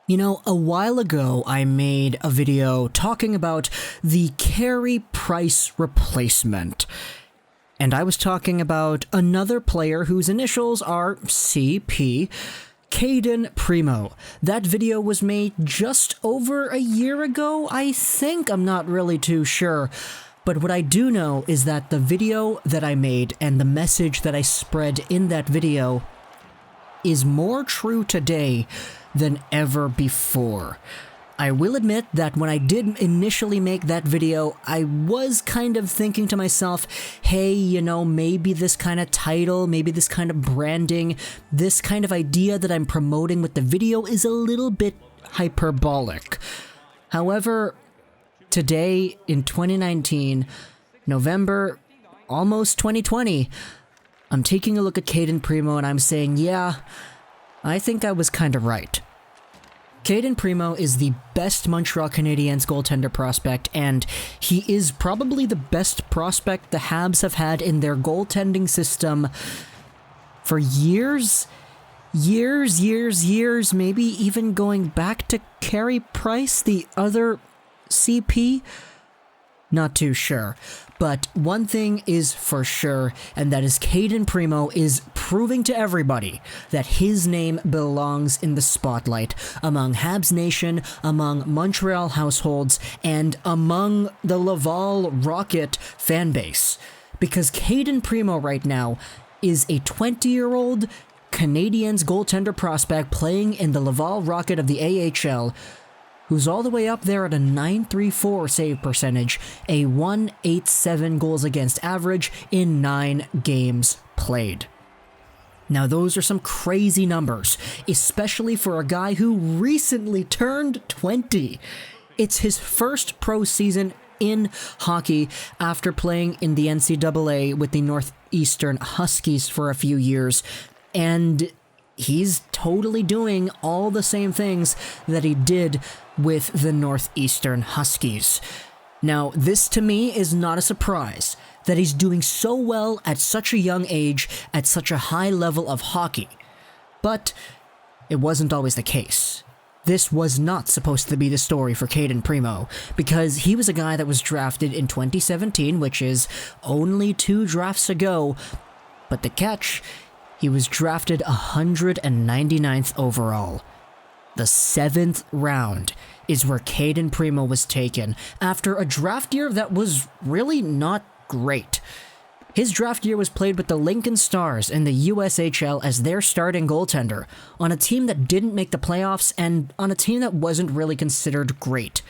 You know, a while ago I made a video talking about the Carey Price replacement. And I was talking about another player whose initials are CP, Cayden Primeau. That video was made just over a year ago, I think. I'm not really too sure. But what I do know is that the video that I made and the message that I spread in that video is more true today than ever before. I will admit that when I did initially make that video, I was kind of thinking to myself, hey, you know, maybe this kind of title, maybe this kind of branding, this kind of idea that I'm promoting with the video is a little bit hyperbolic. However, today in 2019, November, almost 2020, I'm taking a look at Cayden Primeau and I'm saying, yeah, I think I was kind of right. Cayden Primeau is the best Montreal Canadiens goaltender prospect, and he is probably the best prospect the Habs have had in their goaltending system for years, maybe even going back to Carey Price, the other CP? Not too sure. But one thing is for sure, and that is Cayden Primeau is proving to everybody that his name belongs in the spotlight among Habs Nation, among Montreal households, and among the Laval Rocket fan base. Because Cayden Primeau right now is a 20-year-old Canadiens goaltender prospect playing in the Laval Rocket of the AHL, who's all the way up there at a .934 save percentage, a .187 goals against average in 9 games played. Now those are some crazy numbers, especially for a guy who recently turned 20. It's his first pro season in hockey after playing in the NCAA with the Northeastern Huskies for a few years, and he's totally doing all the same things that he did with the Northeastern Huskies. Now, this to me is not a surprise that he's doing so well at such a young age, at such a high level of hockey. But it wasn't always the case. This was not supposed to be the story for Cayden Primeau, because he was a guy that was drafted in 2017, which is only 2 drafts ago. But the catch, he was drafted 199th overall. The 7th round is where Cayden Primeau was taken after a draft year that was really not great. His draft year was played with the Lincoln Stars in the USHL as their starting goaltender, on a team that didn't make the playoffs and on a team that wasn't really considered great.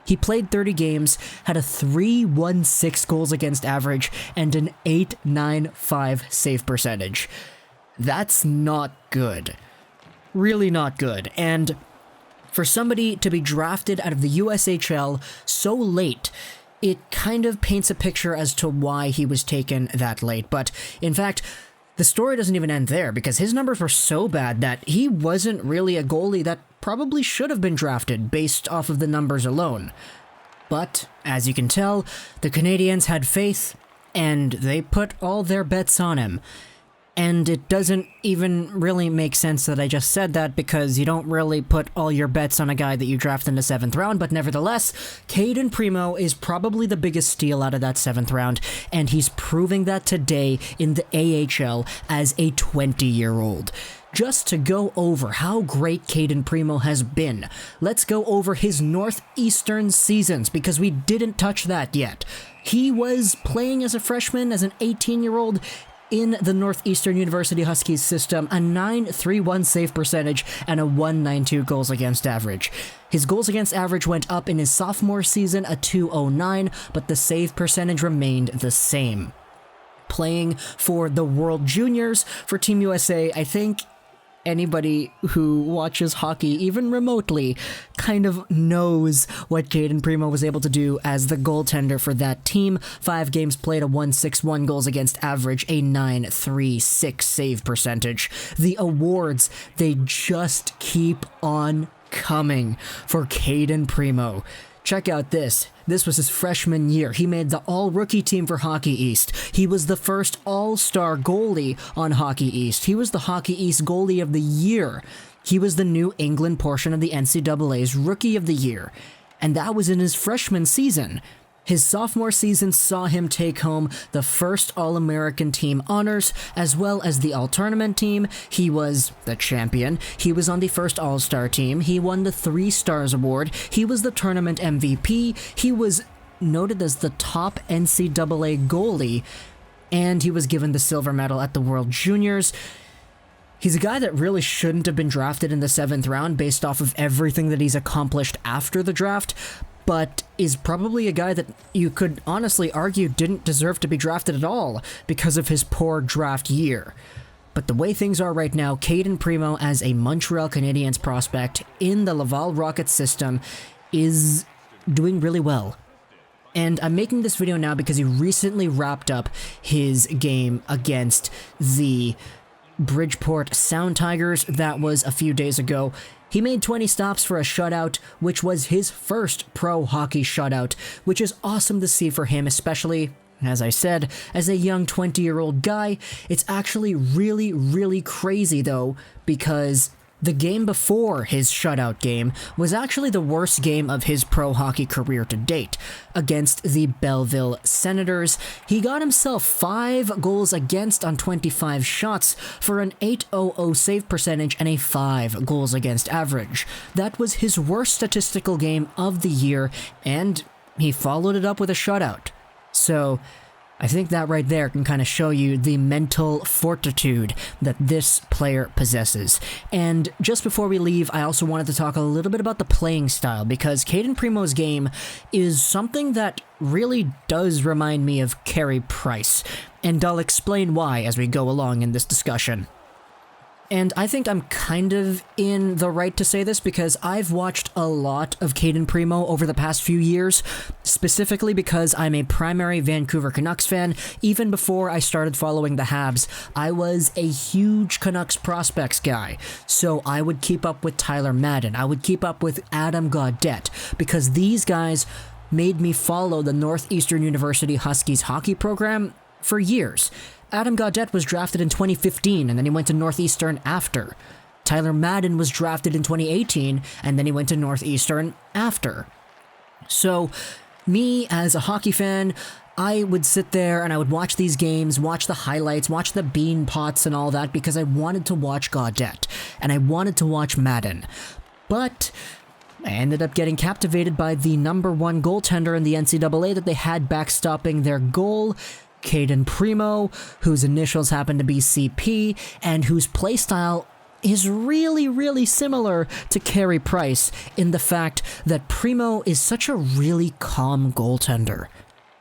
He played 30 games, had a .316 goals against average, and an .895 save percentage. That's not good. Really not good. And for somebody to be drafted out of the USHL so late, it kind of paints a picture as to why he was taken that late. But in fact, the story doesn't even end there, because his numbers were so bad that he wasn't really a goalie that probably should have been drafted based off of the numbers alone. But, as you can tell, the Canadiens had faith, and they put all their bets on him. And it doesn't even really make sense that I just said that, because you don't really put all your bets on a guy that you draft in the 7th round, but nevertheless, Cayden Primeau is probably the biggest steal out of that 7th round, and he's proving that today in the AHL as a 20-year-old. Just to go over how great Cayden Primeau has been, let's go over his Northeastern seasons, because we didn't touch that yet. He was playing as a freshman, as an 18-year-old, in the Northeastern University Huskies system, a .931 save percentage and a .192 goals against average. His goals against average went up in his sophomore season, a .209, but the save percentage remained the same. Playing for the World Juniors for Team USA, I think anybody who watches hockey, even remotely, kind of knows what Cayden Primeau was able to do as the goaltender for that team. 5 games played, a .161 goals against average, a .936 save percentage. The awards, they just keep on coming for Cayden Primeau. Check out this. This was his freshman year. He made the all-rookie team for Hockey East. He was the first all-star goalie on Hockey East. He was the Hockey East goalie of the year. He was the New England portion of the NCAA's Rookie of the Year, and that was in his freshman season. His sophomore season saw him take home the first All-American team honors, as well as the All-Tournament team. He was the champion. He was on the first All-Star team. He won the 3 Stars Award. He was the tournament MVP. He was noted as the top NCAA goalie, and he was given the silver medal at the World Juniors. He's a guy that really shouldn't have been drafted in the 7th round based off of everything that he's accomplished after the draft, but is probably a guy that you could honestly argue didn't deserve to be drafted at all because of his poor draft year. But the way things are right now, Cayden Primeau as a Montreal Canadiens prospect in the Laval Rocket system is doing really well. And I'm making this video now because he recently wrapped up his game against the Bridgeport Sound Tigers. That was a few days ago. He made 20 stops for a shutout, which was his first pro hockey shutout, which is awesome to see for him, especially, as I said, as a young 20-year-old guy. It's actually really, really crazy, though, because the game before his shutout game was actually the worst game of his pro hockey career to date. Against the Belleville Senators, he got himself 5 goals against on 25 shots for an .800 save percentage and a 5 goals against average. That was his worst statistical game of the year, and he followed it up with a shutout. So I think that right there can kind of show you the mental fortitude that this player possesses. And just before we leave, I also wanted to talk a little bit about the playing style, because Cayden Primeau's game is something that really does remind me of Carey Price, and I'll explain why as we go along in this discussion. And I think I'm kind of in the right to say this because I've watched a lot of Cayden Primeau over the past few years, specifically because I'm a primary Vancouver Canucks fan. Even before I started following the Habs, I was a huge Canucks prospects guy. So I would keep up with Tyler Madden, I would keep up with Adam Gaudette, because these guys made me follow the Northeastern University Huskies hockey program for years. Adam Gaudette was drafted in 2015, and then he went to Northeastern after. Tyler Madden was drafted in 2018, and then he went to Northeastern after. So, me as a hockey fan, I would sit there and I would watch these games, watch the highlights, watch the bean pots and all that, because I wanted to watch Gaudette, and I wanted to watch Madden. But I ended up getting captivated by the #1 goaltender in the NCAA that they had backstopping their goal, Cayden Primeau, whose initials happen to be CP, and whose playstyle is really, really similar to Carey Price in the fact that Primeau is such a really calm goaltender.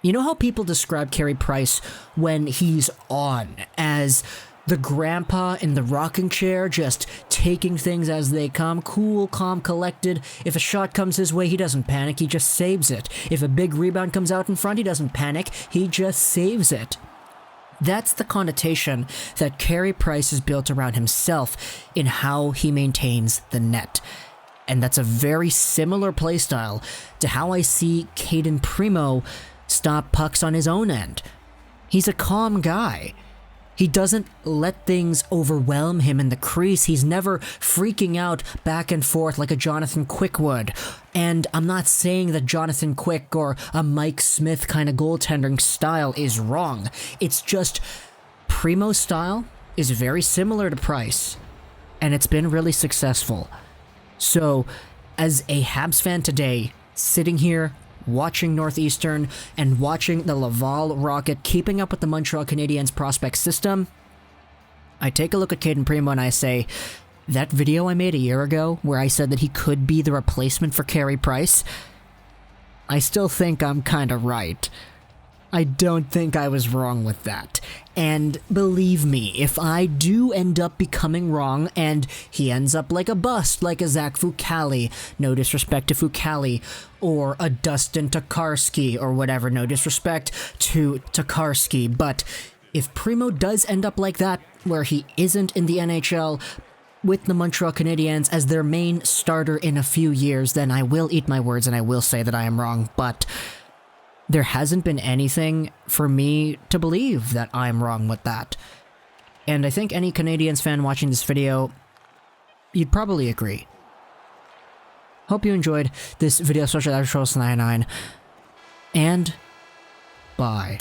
You know how people describe Carey Price when he's on as the grandpa in the rocking chair, just taking things as they come, cool, calm, collected. If a shot comes his way, he doesn't panic, he just saves it. If a big rebound comes out in front, he doesn't panic, he just saves it. That's the connotation that Carey Price has built around himself in how he maintains the net. And that's a very similar playstyle to how I see Cayden Primeau stop pucks on his own end. He's a calm guy. He doesn't let things overwhelm him in the crease. He's never freaking out back and forth like a Jonathan Quick would. And I'm not saying that Jonathan Quick or a Mike Smith kind of goaltending style is wrong. It's just Primeau's style is very similar to Price, and it's been really successful. So, as a Habs fan today, sitting here, watching Northeastern and watching the Laval Rocket keeping up with the Montreal Canadiens prospect system, I take a look at Cayden Primeau and I say, that video I made a year ago where I said that he could be the replacement for Carey Price, I still think I'm kinda right. I don't think I was wrong with that. And believe me, if I do end up becoming wrong and he ends up like a bust, like a Zach Fucale, no disrespect to Fucale, or a Dustin Tokarski or whatever, no disrespect to Tokarski, but if Primeau does end up like that, where he isn't in the NHL with the Montreal Canadiens as their main starter in a few years, then I will eat my words and I will say that I am wrong, but there hasn't been anything for me to believe that I'm wrong with that. And I think any Canadiens fan watching this video, you'd probably agree. Hope you enjoyed this video, especially After Trolls 99, and bye.